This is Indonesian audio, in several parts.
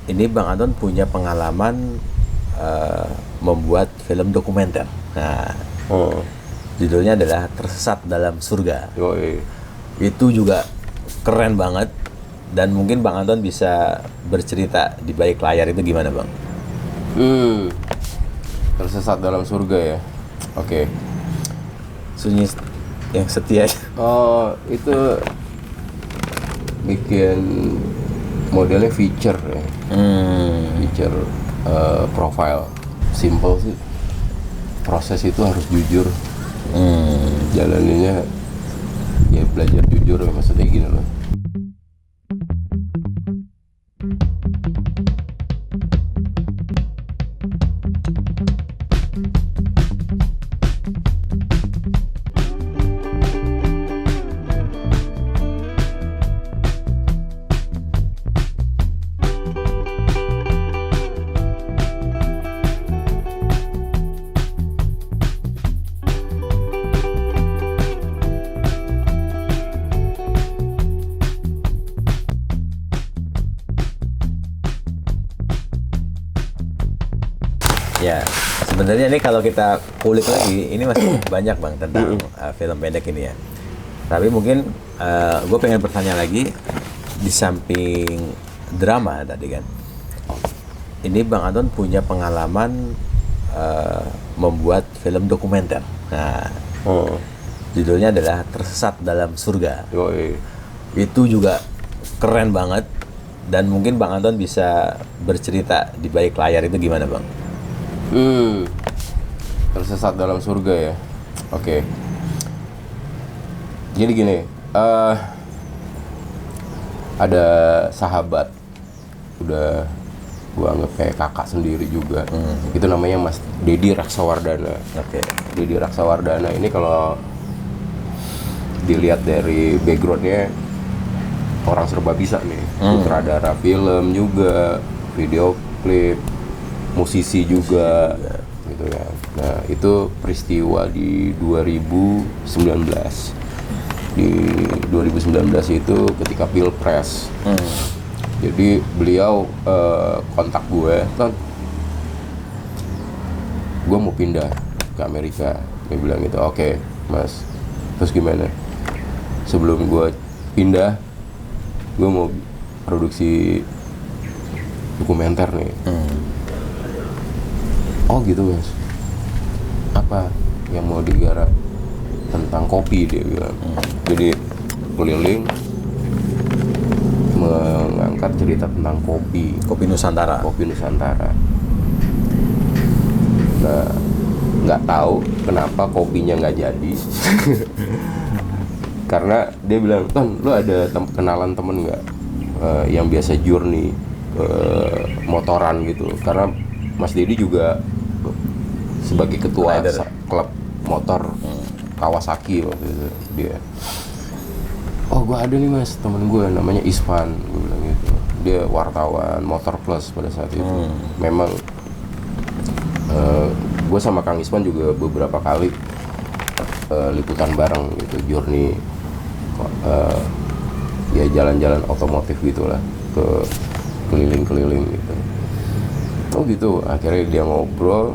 Ini Bang Anton punya pengalaman membuat film dokumenter. Nah, judulnya adalah Tersesat Dalam Surga. Yoi. Itu juga keren banget. Dan mungkin Bang Anton bisa bercerita di balik layar itu gimana, Bang? Tersesat dalam surga ya. Oke. Sunyi yang setia. Oh, itu bikin modelnya feature ya. Feature profile. Simple sih. Proses itu harus jujur. Jalaninnya ya belajar jujur ya, maksudnya gini loh. Ya, sebenarnya ini kalau kita kulik lagi, ini masih banyak Bang tentang film pendek ini ya. Tapi mungkin gue pengen bertanya lagi, di samping drama tadi kan, ini Bang Anton punya pengalaman membuat film dokumenter. Nah, judulnya adalah Tersesat Dalam Surga. Yoi. Itu juga keren banget. Dan mungkin Bang Anton bisa bercerita di balik layar itu gimana, Bang? Tersesat dalam surga ya. Oke. Jadi gini, ada sahabat, udah gua anggap kayak kakak sendiri juga. Itu namanya Mas Dedi Raksawardana. Oke. Dedi Raksawardana ini kalau dilihat dari backgroundnya orang serba bisa nih. Sutradara film juga, video klip, musisi juga, gitu kan. Nah, itu peristiwa di 2019. Di 2019 itu ketika Pilpres. Jadi beliau kontak gue, "Ton, gue mau pindah ke Amerika." Dia bilang gitu. "Oke, Mas. Terus gimana? Sebelum gue pindah, gue mau produksi dokumenter nih." "Oh gitu, Mas. Apa yang mau digarap?" "Tentang kopi," dia bilang. Jadi keliling mengangkat cerita tentang kopi. Kopi Nusantara. Kopi Nusantara. Nah, nggak tahu kenapa kopinya nggak jadi. Karena dia bilang, "Ton, lu ada kenalan temen nggak yang biasa journey motoran gitu?" Karena Mas Dedi juga sebagai ketua klub motor Kawasaki waktu itu dia. "Oh, gue ada nih Mas, temen gue namanya Isvan," gue bilang gitu. Dia wartawan Motor Plus pada saat itu. Memang gue sama Kang Isvan juga beberapa kali liputan bareng gitu, journey ya jalan-jalan otomotif gitulah, ke keliling-keliling gitu. Oh gitu, akhirnya dia ngobrol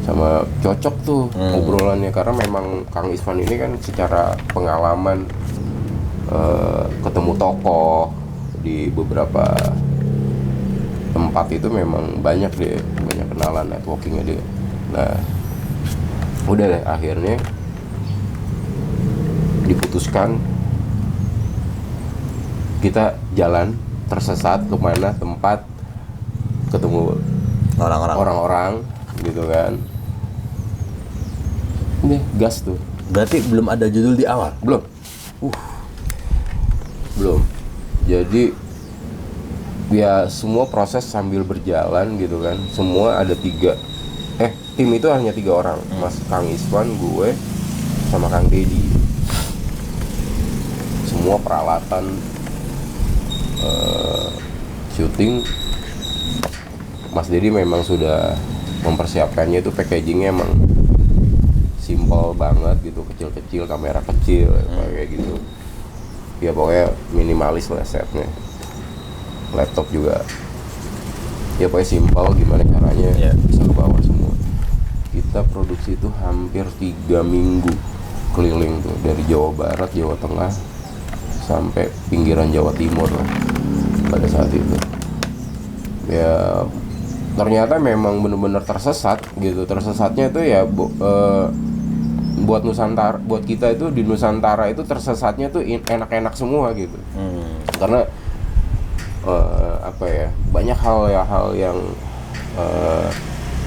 sama, cocok tuh obrolannya, karena memang Kang Isvan ini kan secara pengalaman ketemu tokoh di beberapa tempat itu memang banyak kenalan, networkingnya dia. Nah, udah deh, akhirnya diputuskan kita jalan tersesat kemana tempat ketemu orang-orang gitu kan. Ini gas tuh. Berarti belum ada judul di awal? Belum. Belum. Jadi ya semua proses sambil berjalan gitu kan. Semua ada tim itu hanya 3 orang. Mas Kang Isvan, gue, sama Kang Dedi. Semua peralatan syuting Mas Dedi memang sudah mempersiapkannya, itu packagingnya emang simple banget gitu, kecil-kecil, kamera kecil kayak gitu. Ya pokoknya minimalis lah setnya. laptop juga. Ya pokoknya simpel gimana caranya Iya. bisa kebawa semua. Kita produksi itu hampir 3 minggu keliling tuh dari Jawa Barat, Jawa Tengah sampai pinggiran Jawa Timur lah pada saat itu. Ya ternyata memang benar-benar tersesat gitu. Tersesatnya itu ya buat Nusantara, buat kita itu di Nusantara itu tersesatnya tuh enak-enak semua gitu. Karena apa ya, banyak hal yang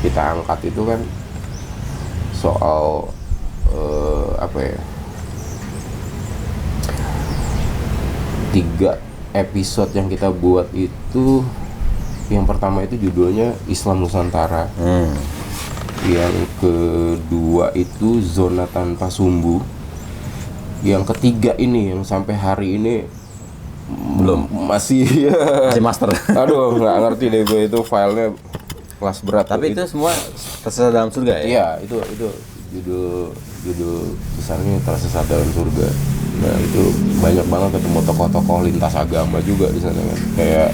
kita angkat itu kan soal apa ya, 3 episode yang kita buat itu, yang pertama itu judulnya Islam Nusantara, yang kedua itu Zona Tanpa Sumbu, yang ketiga ini yang sampai hari ini Belum. masih master. aduh nggak ngerti deh gue, itu filenya kelas berat. Tapi itu semua tersesat dalam surga ya? iya, itu judul besarnya Tersesat Dalam Surga. Nah itu banyak banget ketemu tokoh-tokoh lintas agama juga di sana kan, kayak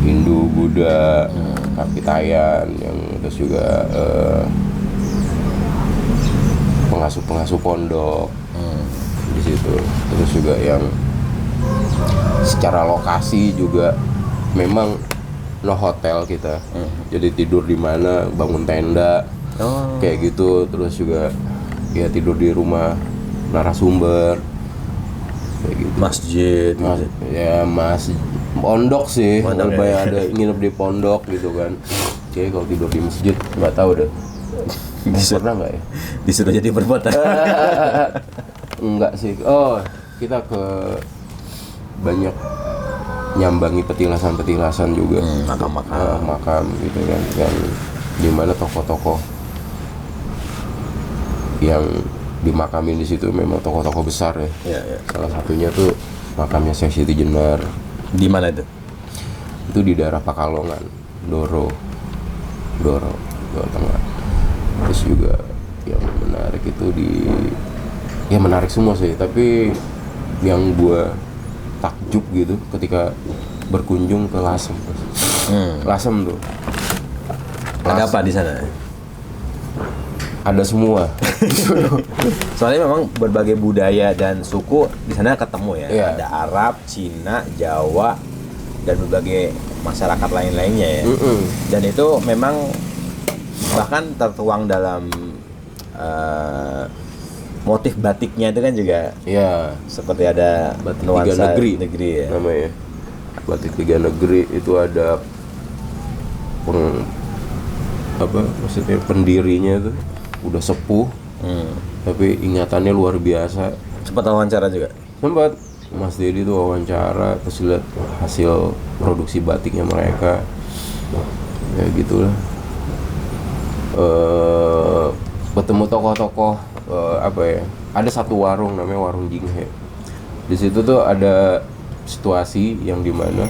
Hindu, Buddha, Kapitayan, yang terus juga pengasuh pondok di situ. Terus juga yang secara lokasi juga memang no hotel kita, jadi tidur di mana, bangun tenda, kayak gitu. Terus juga ya tidur di rumah narasumber kayak gitu. Masjid. Pondok sih, Pondok, lebih ya. ada nginep di pondok gitu kan. Oke, kalau tidur di masjid nggak tahu deh. Pernah nggak ya? Disuruh jadi perbuatan. Enggak sih. Oh, kita ke banyak nyambangi petilasan juga, makam gitu kan, yang dimana tokoh-tokoh yang dimakamin di situ memang tokoh-tokoh besar ya. Iya. Salah satunya tuh makamnya Syekh Siti Jenar. Di mana itu? Itu di daerah Pakalongan, Doro, Jawa Tengah. Terus juga yang menarik itu ya menarik semua sih, tapi yang gua takjub gitu ketika berkunjung ke Lasem. Lasem tuh. Ada apa di sana? Ada semua. Soalnya memang berbagai budaya dan suku di sana ketemu ya. Iya. Ada Arab, Cina, Jawa, dan berbagai masyarakat lain-lainnya ya. Dan itu memang bahkan tertuang dalam motif batiknya itu kan juga. Iya. Seperti ada Batik nuansa 3 negeri ya. namanya. Batik 3 negeri itu ada maksudnya pendirinya tuh udah sepuh, tapi ingatannya luar biasa. Sempat wawancara juga. Sempat Mas Dedi tuh wawancara, terus lihat hasil produksi batiknya mereka, ya gitulah. Ketemu tokoh-tokoh, apa ya? Ada satu warung namanya Warung Jinghe. Di situ tuh ada situasi yang dimana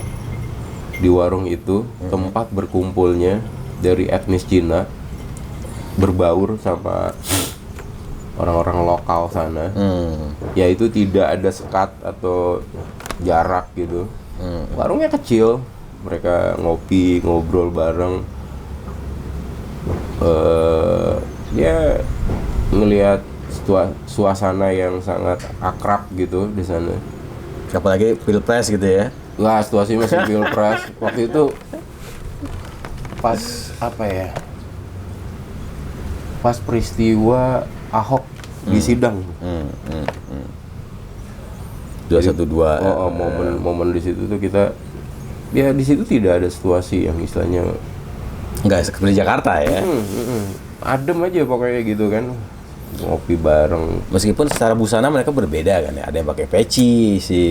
di warung itu tempat berkumpulnya dari etnis Cina berbaur sama orang-orang lokal sana. Yaitu tidak ada sekat atau jarak gitu. Warungnya kecil, mereka ngopi, ngobrol bareng. Dia ngelihat suasana yang sangat akrab gitu di sana. Apalagi pilpres gitu ya. Lah, situasi masih pilpres. Waktu itu pas apa ya? Pas peristiwa Ahok di sidang. 212. Momen di situ tuh kita, ya di situ tidak ada situasi yang istilahnya Enggak seperti Jakarta ya. adem aja pokoknya gitu kan, ngopi bareng. Meskipun secara busana mereka berbeda kan ya. Ada yang pakai peci, si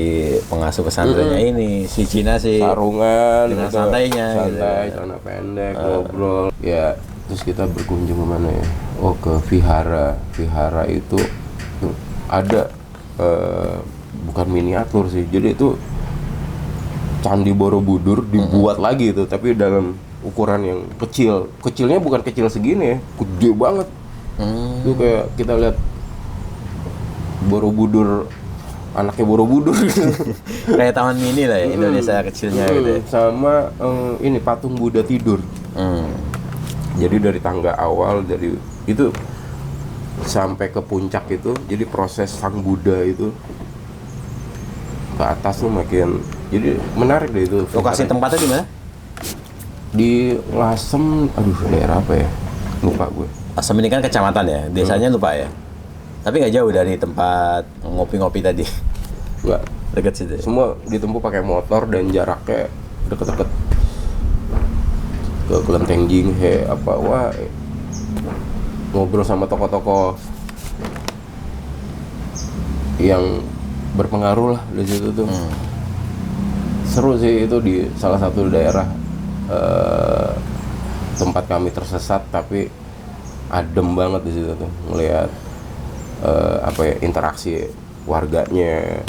pengasuh pesantrennya ini, si Cina sih Sarungan dengan gitu, santainya santai, gitu. celana pendek, ngobrol. Ya, terus kita berkunjung ke mana ya? Oh, ke vihara. Vihara itu ada bukan miniatur sih. Jadi itu Candi Borobudur dibuat lagi itu, tapi dalam ukuran yang kecil. Kecilnya bukan kecil segini ya, gede banget. Itu kayak kita lihat Borobudur anaknya Borobudur gitu. Kayak taman mini lah ya, Indonesia kecilnya gitu ya. Sama ini patung Buddha tidur. Jadi dari tangga awal dari itu sampai ke puncak itu, jadi proses sang Buddha itu ke atas tuh makin, jadi menarik deh itu. Lokasi tempatnya di mana? Di Lasem, aduh daerah apa ya? Lupa gue. Asam ini kan kecamatan ya, desanya lupa ya. Tapi nggak jauh dari tempat ngopi-ngopi tadi. Enggak, Dekat situ. semua ditempuh pakai motor dan jaraknya deket-deket ke Kelenteng Jinghe apa, wah ngobrol sama tokoh-tokoh yang berpengaruh lah di situ tuh. Seru sih itu di salah satu daerah tempat kami tersesat, tapi adem banget di situ tuh ngelihat apa ya, interaksi warganya,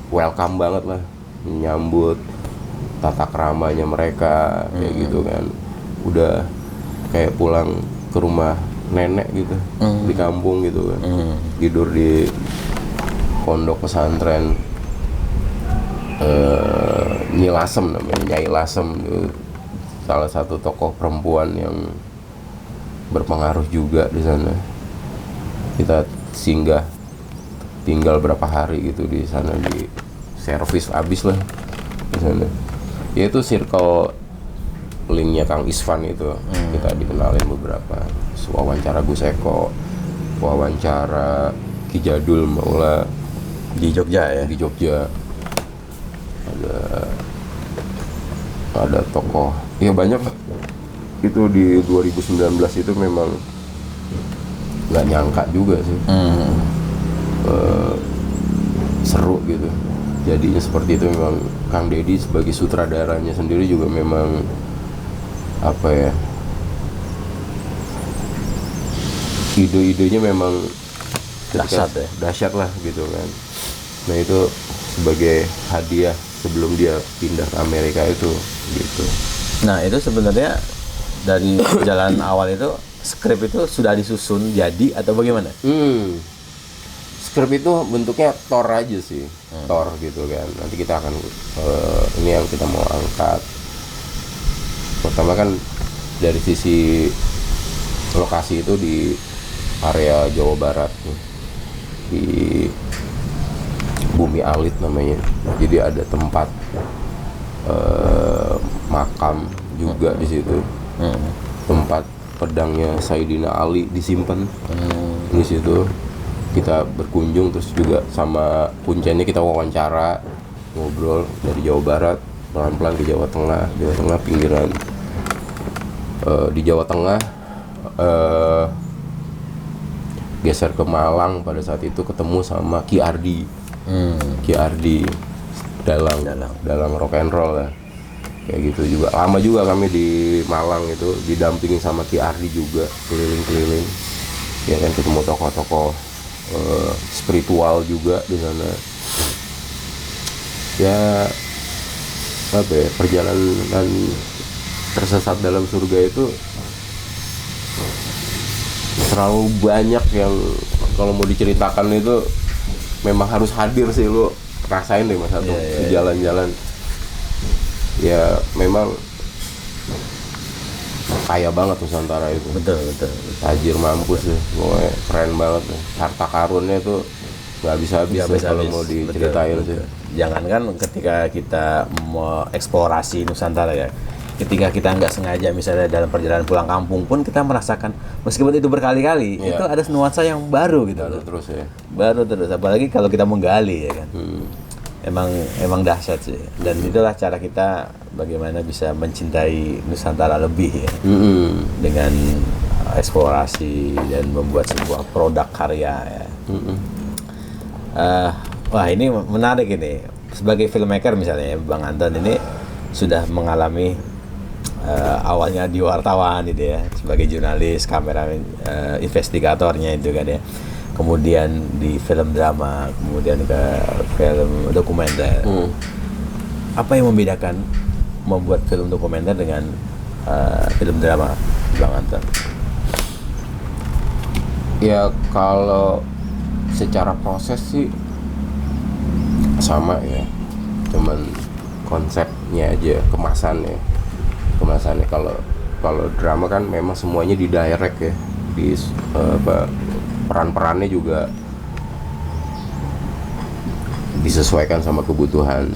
welcome banget lah, menyambut tata keramanya mereka kayak gitu kan, udah kayak pulang ke rumah nenek gitu di kampung gitu kan, tidur di pondok pesantren Nyi Lasem namanya, Nyai Lasem itu salah satu tokoh perempuan yang berpengaruh juga di sana. Kita singgah tinggal berapa hari gitu di sana, di servis abis lah di sana. Ya itu circle linknya Kang Isvan itu, kita dikenalin beberapa. Wawancara Gus Eko, wawancara Ki Jadul Maula Di Jogja ya. di Jogja. Ada tokoh, ya banyak lah. Itu di 2019 itu memang nggak nyangka juga sih. Seru gitu jadinya seperti itu. Memang Kang Deddy sebagai sutradaranya sendiri juga memang apa ya, ide-idenya memang Dahsyat ya. dahsyat lah gitu kan. Nah itu sebagai hadiah sebelum dia pindah ke Amerika itu gitu. Nah itu sebenarnya dari jalan awal itu skrip itu sudah disusun jadi atau bagaimana? Skrip itu bentuknya tor aja sih, tor gitu kan. Nanti kita akan ini yang kita mau angkat. Pertama kan dari sisi lokasi itu di area Jawa Barat nih, di Bumi Alit namanya. Jadi ada tempat makam juga di situ, tempat pedangnya Sayyidina Ali disimpan di situ. Kita berkunjung, terus juga sama puncennya kita wawancara, ngobrol dari Jawa Barat pelan-pelan ke Jawa Tengah pinggiran. Di Jawa Tengah geser ke Malang, pada saat itu ketemu sama Ki Ardi. Ki Ardi dalang rock and roll lah, kayak gitu juga. Lama juga kami di Malang itu didampingi sama Ki Ardi juga, keliling-keliling ya kan, ketemu tokoh-tokoh spiritual juga di sana. Ya apa ya, perjalanan tersesat dalam surga itu terlalu banyak yang kalau mau diceritakan itu memang harus hadir sih, lo rasain deh Mas Atung di jalan-jalan. Ya memang kaya banget Nusantara itu. Betul. Tajir mampus deh, pokoknya keren banget deh. Harta karunnya itu nggak bisa habis kalau mau diceritain sih. Jangankan ketika kita mau eksplorasi Nusantara ya, ketika kita nggak sengaja misalnya dalam perjalanan pulang kampung pun kita merasakan, meskipun itu berkali-kali, itu ada nuansa yang baru gitu. Baru terus, apalagi kalau kita menggali ya kan. Emang dahsyat sih, dan itulah cara kita bagaimana bisa mencintai Nusantara lebih ya, dengan eksplorasi dan membuat sebuah produk karya ya. Wah ini menarik ini, sebagai filmmaker misalnya Bang Anton ini sudah mengalami awalnya di wartawan gitu ya, sebagai jurnalis, kameramen, investigatornya itu kan ya, kemudian di film drama, kemudian ke film dokumenter. Apa yang membedakan membuat film dokumenter dengan film drama, Bang Anton? Ya kalau secara proses sih sama ya, cuman konsepnya aja, kemasannya. Kalau drama kan memang semuanya di direct ya, di peran-perannya juga disesuaikan sama kebutuhan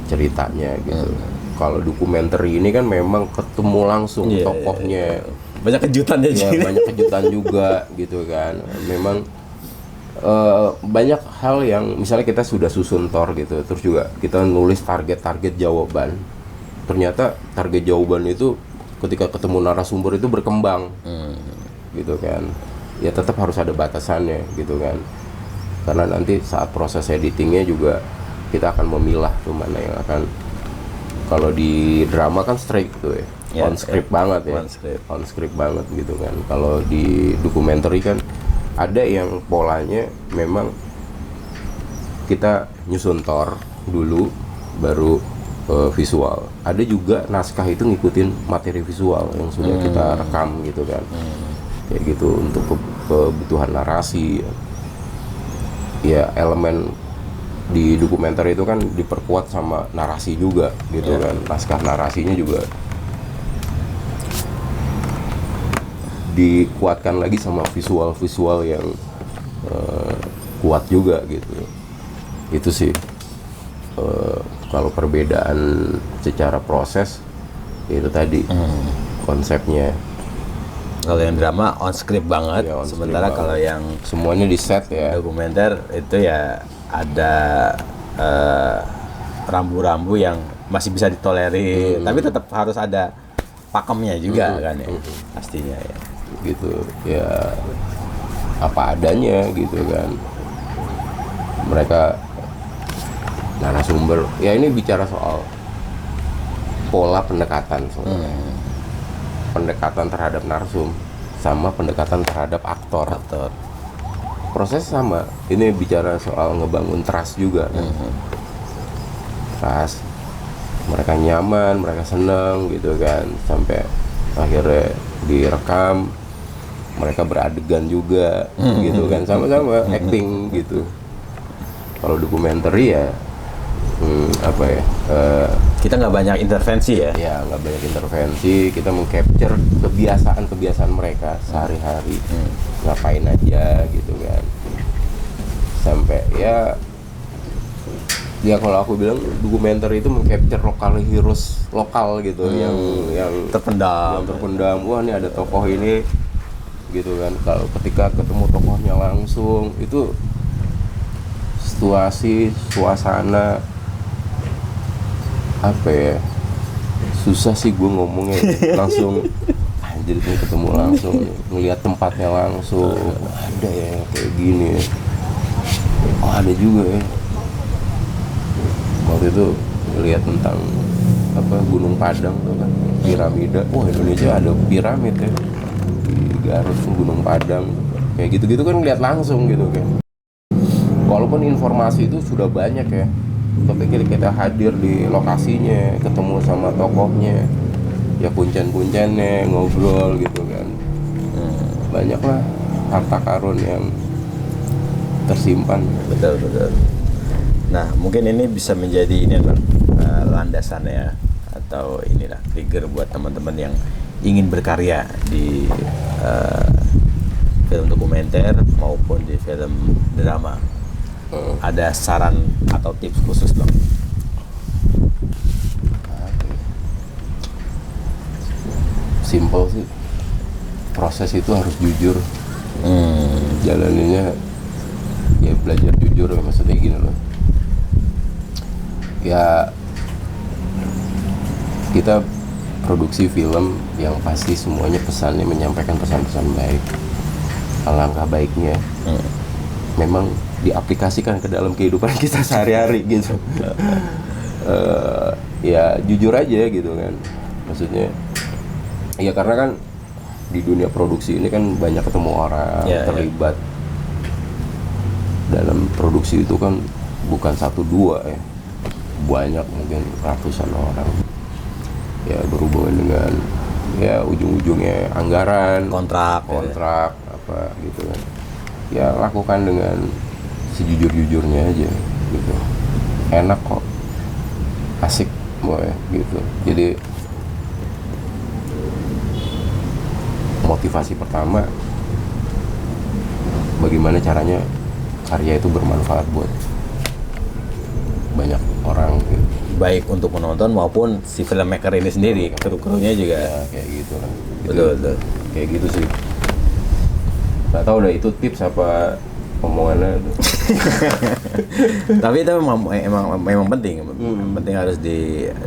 ceritanya gitu. Kalau dokumenter ini kan memang ketemu langsung tokohnya. Banyak kejutannya Ya, banyak kejutan juga gitu kan. Memang banyak hal yang misalnya kita sudah susun tor gitu, terus juga kita nulis target jawaban. Ternyata target jawaban itu ketika ketemu narasumber itu berkembang, gitu kan. Ya tetap harus ada batasannya gitu kan. Karena nanti saat proses editingnya juga kita akan memilah tuh mana yang akan. Kalau di drama kan straight tuh ya, on script banget ya, on script banget gitu kan. Kalau di dokumenter kan ada yang polanya memang kita nyusun tor dulu baru visual. Ada juga naskah itu ngikutin materi visual yang sudah kita rekam gitu kan. Kayak gitu untuk kebutuhan narasi. Ya elemen di dokumenter itu kan diperkuat sama narasi juga gitu kan. Naskah narasinya juga dikuatkan lagi sama visual yang kuat juga gitu. Itu sih kalau perbedaan secara proses itu tadi konsepnya. Kalau yang drama on script banget, Ya, on sementara script kalau yang semuanya di set ya. dokumenter itu ya ada rambu-rambu yang masih bisa ditolerir, tapi tetap harus ada pakemnya juga kan ya, pastinya ya. Gitu ya, apa adanya gitu kan. Mereka narasumber ya, ini bicara soal pola pendekatan sebenarnya. Pendekatan terhadap narsum sama pendekatan terhadap aktor. Proses sama. Ini bicara soal ngebangun trust juga kan. Trust, mereka nyaman, mereka seneng gitu kan, sampai akhirnya direkam, mereka beradegan juga gitu kan, sama-sama acting gitu. Kalau dokumenter ya apa ya, Kita nggak banyak intervensi ya. ya nggak banyak intervensi, kita mengcapture kebiasaan mereka sehari-hari, ngapain aja gitu kan, sampai ya kalau aku bilang dokumenter itu mengcapture lokal heroes lokal gitu, yang terpendam. Wah, ini ada tokoh ini gitu kan. Kalau ketika ketemu tokohnya langsung itu situasi, suasana apa ya, susah sih gue ngomongnya. Langsung anjir nih, ketemu langsung, ngelihat tempatnya langsung. Ada ya kayak gini ya. Oh, ada juga ya. Waktu itu ngelihat tentang apa, Gunung Padang tuh kan, piramida. Wah, Indonesia ada piramid ya di Garut, Gunung Padang. Kayak gitu-gitu kan ngelihat langsung gitu kan. Walaupun informasi itu sudah banyak ya, tapi kita hadir di lokasinya, ketemu sama tokohnya, ya kuncen-kuncennya, ngobrol gitu kan. Banyaklah harta karun yang tersimpan. Betul. Nah, mungkin ini bisa menjadi ini Bang, landasannya atau inilah trigger buat teman-teman yang ingin berkarya di film dokumenter maupun di film drama. Ada saran atau tips khusus Bang? Simple sih, proses itu harus jujur. Jalaninnya ya belajar jujur, maksudnya gini loh ya, kita produksi film yang pasti semuanya pesannya menyampaikan pesan-pesan baik. Alangkah baiknya memang diaplikasikan ke dalam kehidupan kita sehari-hari gitu. Ya jujur aja gitu kan, maksudnya ya karena kan di dunia produksi ini kan banyak ketemu orang terlibat dalam produksi itu kan, bukan 1-2 ya, banyak, mungkin ratusan orang ya, berhubungan dengan ya ujung-ujungnya anggaran, kontrak apa gitu kan. Ya lakukan dengan sejujur-jujurnya aja gitu. enak kok, asik boy gitu. Jadi motivasi pertama, bagaimana caranya karya itu bermanfaat buat banyak orang gitu. Baik untuk penonton maupun si filmmaker ini sendiri, kru-krunya juga. Ya kayak gitu lah. Betul, betul. Kayak gitu sih. Nggak tahu dah itu tips apa omongannya. Tapi itu memang penting, penting harus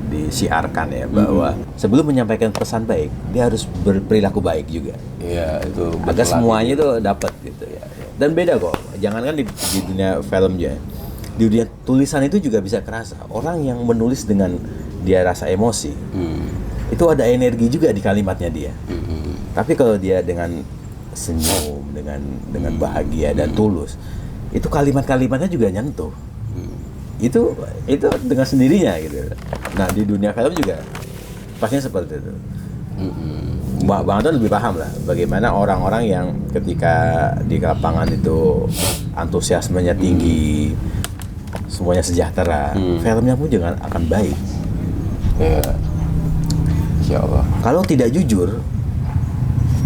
disiarkan ya, bahwa sebelum menyampaikan pesan baik, dia harus berperilaku baik juga. Iya itu. Agar semuanya itu dapat gitu ya. Dan beda kok, jangankan di dunia film aja, di dunia tulisan itu juga bisa kerasa. Orang yang menulis dengan dia rasa emosi, itu ada energi juga di kalimatnya dia. Tapi kalau dia dengan senyum, dengan bahagia dan tulus, itu kalimat-kalimatnya juga nyentuh. Itu dengan sendirinya gitu. Nah di dunia film juga pastinya seperti itu. Bang Anton lebih paham lah bagaimana orang-orang yang ketika di lapangan itu antusiasmenya tinggi, semuanya sejahtera, filmnya pun juga akan baik. Ya, insya Allah. Kalau tidak jujur,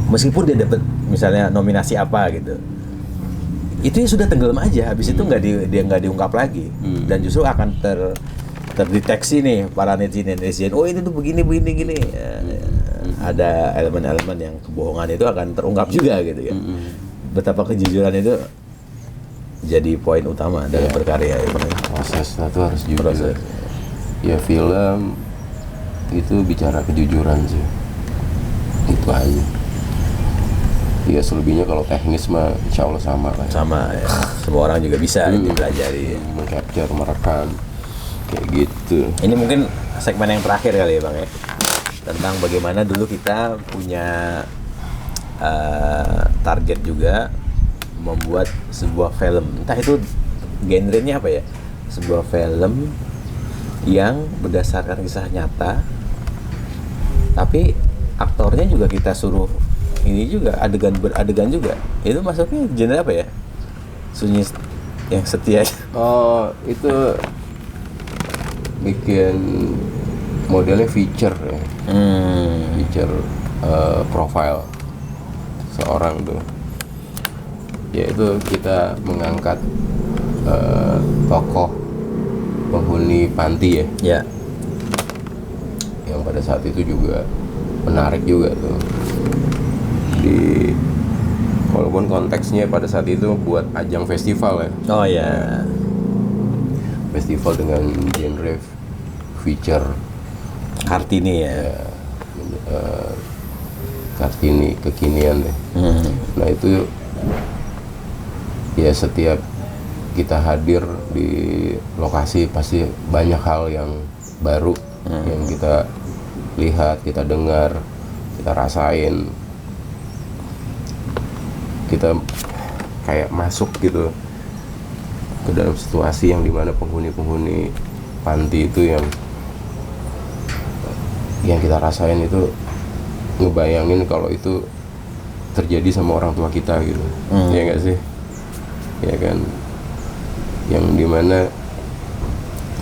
meskipun dia dapat misalnya nominasi apa gitu, itu ya sudah tenggelam aja. Habis itu nggak diungkap lagi, dan justru akan terdeteksi nih para netizen. Oh ini tuh begini gini. Ada elemen-elemen yang kebohongan itu akan terungkap juga gitu ya. Betapa kejujuran itu jadi poin utama dalam berkarya ya. Proses itu harus jujur. Ya film itu bicara kejujuran sih. Itu aja. Ya selebihnya kalau teknis mah insya Allah sama lah. Sama ya. Semua orang juga bisa dipelajari. Mengcapture, merekam kayak gitu. Ini mungkin segmen yang terakhir kali ya Bang ya, tentang bagaimana dulu kita punya target juga membuat sebuah film, entah itu genrenya apa ya, sebuah film yang berdasarkan kisah nyata, tapi aktornya juga kita suruh ini juga adegan juga. Itu masuknya genre apa ya? Sunyi yang setia. Oh itu bikin modelnya feature ya. Feature profile seorang tuh. Yaitu kita mengangkat tokoh penghuni panti ya. Ya. Yang pada saat itu juga menarik juga tuh. Walaupun konteksnya pada saat itu buat ajang festival ya. Oh ya. Festival dengan genre feature Kartini ya. Kartini kekinian deh. Nah itu ya setiap kita hadir di lokasi pasti banyak hal yang baru yang kita lihat, kita dengar, kita rasain, kita kayak masuk gitu ke dalam situasi yang dimana penghuni panti itu yang kita rasain itu ngebayangin kalau itu terjadi sama orang tua kita gitu. Ya nggak sih, ya kan, yang dimana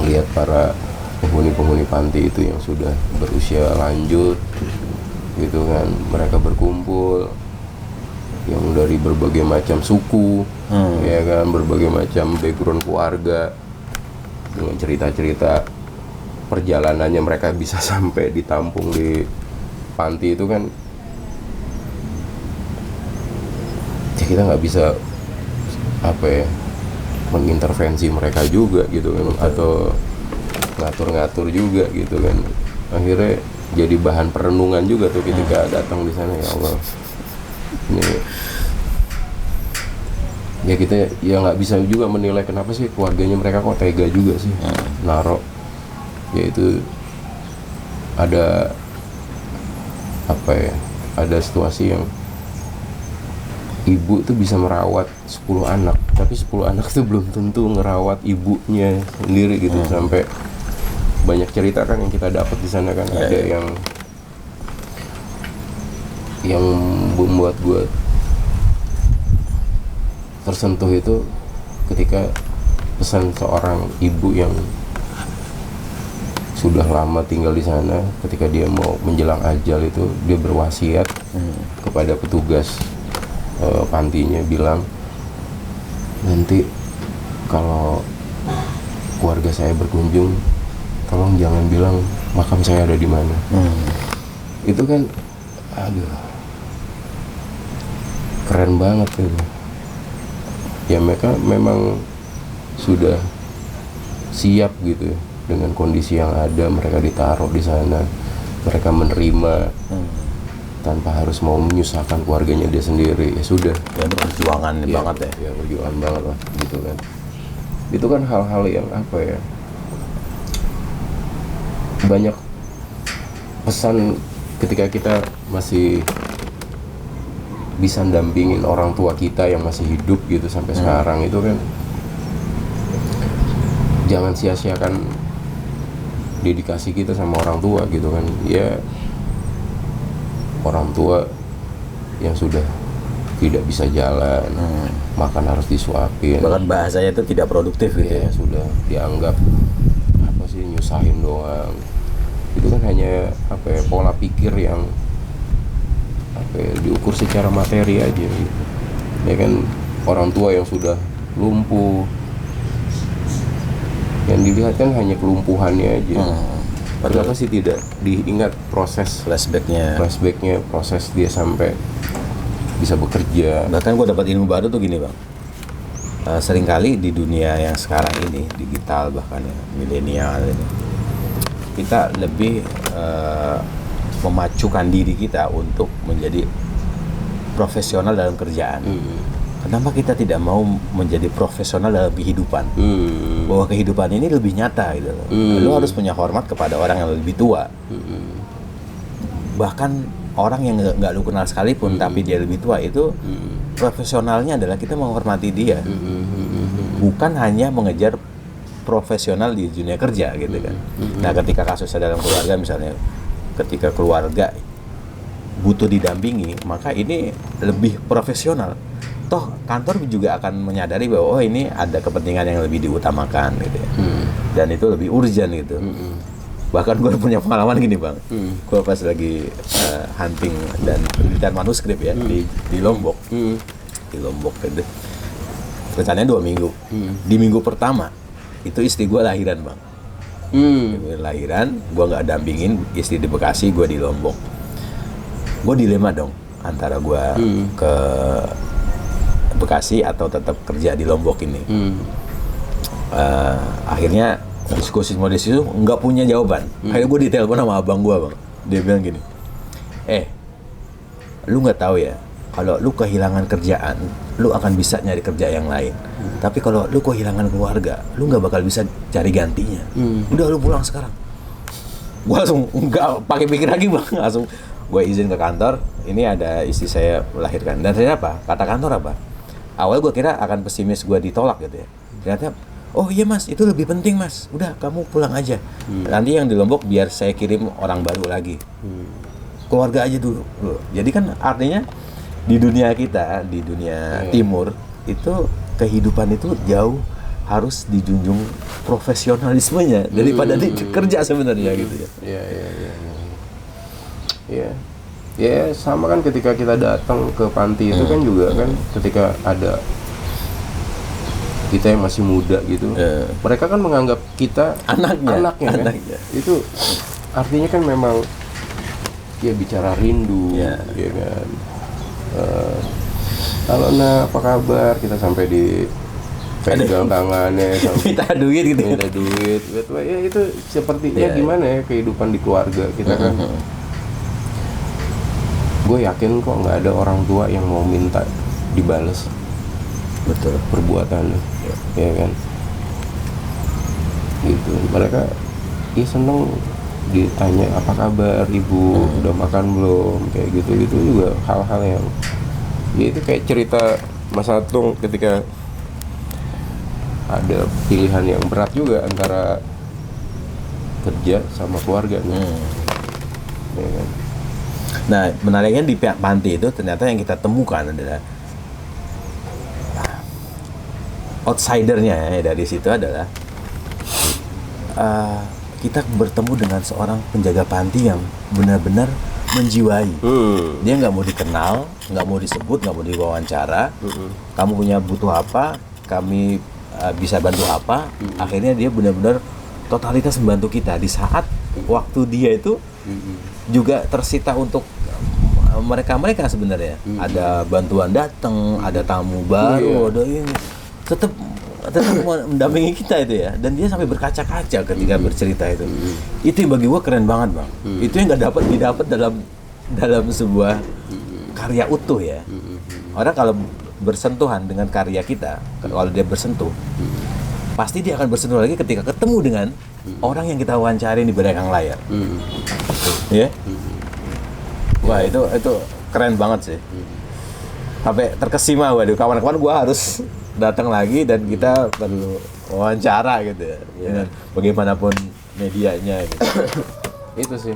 lihat para penghuni panti itu yang sudah berusia lanjut gitu kan, mereka berkumpul yang dari berbagai macam suku, ya kan, berbagai macam background keluarga, dengan cerita-cerita perjalanannya mereka bisa sampai ditampung di panti itu kan. Ya kita nggak bisa apa ya, mengintervensi mereka juga gitu kan, atau ngatur-ngatur juga gitu kan. Akhirnya jadi bahan perenungan juga tuh ketika datang di sana. Ya Allah, ini ya kita ya nggak bisa juga menilai kenapa sih keluarganya mereka kok tega juga sih naruh, yaitu ada apa ya, ada situasi yang ibu tuh bisa merawat 10 anak, tapi 10 anak itu belum tentu ngerawat ibunya sendiri gitu. Sampai banyak cerita kan yang kita dapat di sana kan, ada yang membuat gue tersentuh itu ketika pesan seorang ibu yang sudah lama tinggal di sana, ketika dia mau menjelang ajal itu dia berwasiat kepada petugas pantinya, bilang nanti kalau keluarga saya berkunjung tolong jangan bilang makam saya ada di mana. Itu kan aduh keren banget gitu. Ya mereka memang sudah siap gitu ya dengan kondisi yang ada, mereka ditaruh di sana, mereka menerima tanpa harus mau menyusahkan keluarganya dia sendiri. Ya sudah, Ya perjuangan banget ya. Ya perjuangan banget lah gitu kan. Itu kan hal-hal yang apa ya, banyak pesan ketika kita masih bisa dampingin orang tua kita yang masih hidup gitu sampai sekarang. Itu kan jangan sia-siakan dedikasi kita sama orang tua gitu kan. Ya orang tua yang sudah tidak bisa jalan, makan harus disuapin, Bahkan bahasanya itu tidak produktif gitu ya ya. sudah dianggap apa sih, nyusahin doang. Itu kan hanya apa ya, pola pikir yang apa ya, diukur secara materi aja gitu. Ya kan orang tua yang sudah lumpuh, yang dilihat kan hanya kelumpuhannya aja. Kenapa sih tidak diingat proses Flashbacknya. proses dia sampai bisa bekerja. Bahkan gue dapat ilmu baru tuh gini bang. Seringkali di dunia yang sekarang ini digital bahkan ya milenial ini, kita lebih memacukan diri kita untuk menjadi profesional dalam kerjaan. Kenapa kita tidak mau menjadi profesional dalam kehidupan? Bahwa kehidupan ini lebih nyata gitu loh. Lu harus punya hormat kepada orang yang lebih tua. Bahkan orang yang nggak lu kenal sekalipun tapi dia lebih tua, itu profesionalnya adalah kita menghormati dia. Bukan hanya mengejar profesional di dunia kerja gitu kan. Nah, ketika kasusnya dalam keluarga misalnya, ketika keluarga butuh didampingi, maka ini lebih profesional. Toh kantor juga akan menyadari bahwa oh ini ada kepentingan yang lebih diutamakan gitu ya. Dan itu lebih urgent gitu. Bahkan gue punya pengalaman gini bang, gue pas lagi hunting dan penelitian manuskrip ya di Lombok, di Lombok gitu. Rencananya 2 minggu. Di minggu pertama itu istri gue lahiran bang. Lahiran, gue nggak dampingin istri di Bekasi, gue di Lombok. Gue dilema dong antara gue ke Bekasi atau tetap kerja di Lombok ini. Akhirnya diskusi itu nggak punya jawaban. Akhirnya gue ditelepon sama abang gue bang. Dia bilang gini, lu nggak tahu ya, kalau lu kehilangan kerjaan, lu akan bisa nyari kerja yang lain. Tapi kalau lu kehilangan keluarga, lu nggak bakal bisa cari gantinya. Udah lu pulang sekarang. Gue langsung nggak pakai pikir lagi bang, langsung gue izin ke kantor. Ini ada istri saya melahirkan. Dan ternyata apa? Kata kantor apa? Awal gue kira akan pesimis, gue ditolak gitu ya. Ternyata, oh iya mas, itu lebih penting mas. Udah kamu pulang aja. Nanti yang di Lombok biar saya kirim orang baru lagi. Keluarga aja dulu. Jadi kan artinya di dunia kita, di dunia timur itu kehidupan itu jauh harus dijunjung profesionalismenya daripada kerja sebenarnya gitu ya. Iya. Ya sama kan ketika kita datang ke panti itu kan juga kan ketika ada kita yang masih muda gitu, mereka kan menganggap kita anaknya kan? Itu artinya kan memang ya bicara rindu, ya kan. Halo nak, apa kabar? Kita sampai di pegang tangannya, minta duit gitu. Minta duit. Ya itu sepertinya gimana ya kehidupan di keluarga kita kan. Gue yakin kok nggak ada orang tua yang mau minta dibales perbuatannya, ya kan? Gitu. Mereka seneng ditanya apa kabar ibu, udah makan belum, kayak gitu juga hal-hal yang ya itu kayak cerita Mas Atung ketika ada pilihan yang berat juga antara kerja sama keluarga nih. Ya kan? Nah, menariknya di pihak panti itu ternyata yang kita temukan adalah outsidernya ya, dari situ adalah kita bertemu dengan seorang penjaga panti yang benar-benar menjiwai. Dia nggak mau dikenal, nggak mau disebut, nggak mau diwawancara. Kamu butuh apa, kami bisa bantu apa. Akhirnya dia benar-benar totalitas membantu kita di saat waktu dia itu juga tersita untuk mereka sebenarnya. Ada bantuan datang, ada tamu baru, ada ini. Tetap mendampingi kita itu ya, dan dia sampai berkaca-kaca ketika bercerita itu. Itu yang bagi gua keren banget, Bang. Itu yang nggak didapat dalam sebuah karya utuh ya. Orang kalau bersentuhan dengan karya kita, kalau dia bersentuh, pasti dia akan bersentuh lagi ketika ketemu dengan orang yang kita wawancari di belakang layar. Ya. Wah, itu keren banget sih. Sampai terkesima, waduh, kawan-kawan gua harus datang lagi dan kita perlu wawancara gitu ya. Dengan bagaimanapun medianya gitu. Itu sih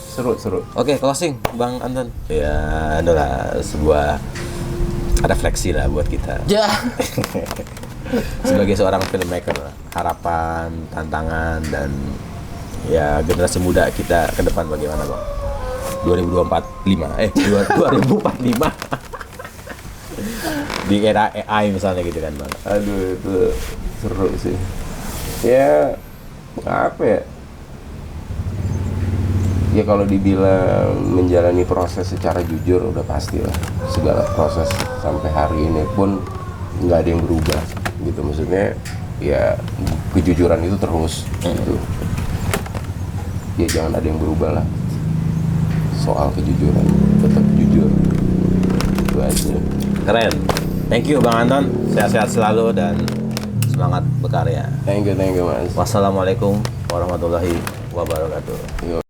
seru. Oke, closing Bang Anton. Ya, adalah sebuah refleksi lah buat kita. Ya. Sebagai seorang filmmaker, harapan, tantangan, dan ya generasi muda kita ke depan bagaimana, Bang? 2045 di era AI misalnya gitu kan, Bang. Aduh, itu seru sih. Ya, apa ya? Ya kalau dibilang menjalani proses secara jujur udah pasti lah. Segala proses sampai hari ini pun nggak ada yang berubah gitu. Maksudnya ya kejujuran itu terus gitu. Ya jangan ada yang berubah lah. Soal kejujuran, tetap jujur. Itu aja. Keren. Thank you Bang Anton. Sehat-sehat selalu dan semangat berkarya. Thank you Mas. Wassalamualaikum warahmatullahi wabarakatuh. Yo.